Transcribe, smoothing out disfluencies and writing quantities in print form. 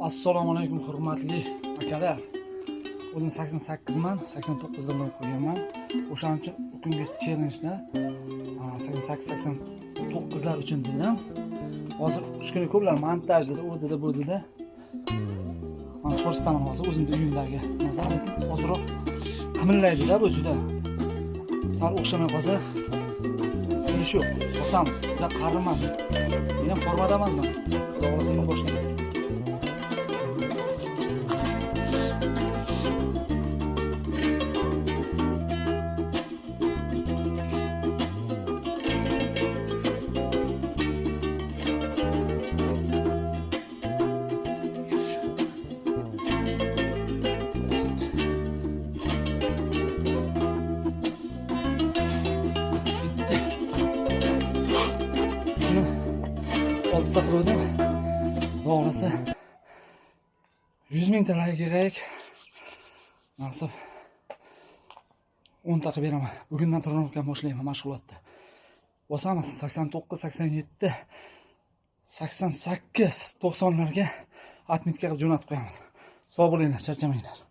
Assalomu alaykum hurmatli akalar. O'zim 88 man, 89 dan qo'yganman. O'shaning uchun bugungi challenge-ni 88-89 lar uchun dedim. Hozir shuni ko'plar montajda, u dedi, bu dedi. Men ko'rsataman hozir o'zimning uyimdagi. Hozirroq qimillaydi-da bu juda. Sal o'xshamay qolsa, shu bosamiz. Biza qariman. Men formada emasman. Xudo xolasa men boshlayman. Oltita qiluvdim. Doğrusu 100 ming like kerak. Nasib 10 ta qilib beraman. Bugundan trenirovkani boshlayman mashg'ulotda. Bosamiz 89, 87, 88, 90 larga atmitka qilib jo'natib qo'yamiz. Sog' bo'linglar, charchamanglar.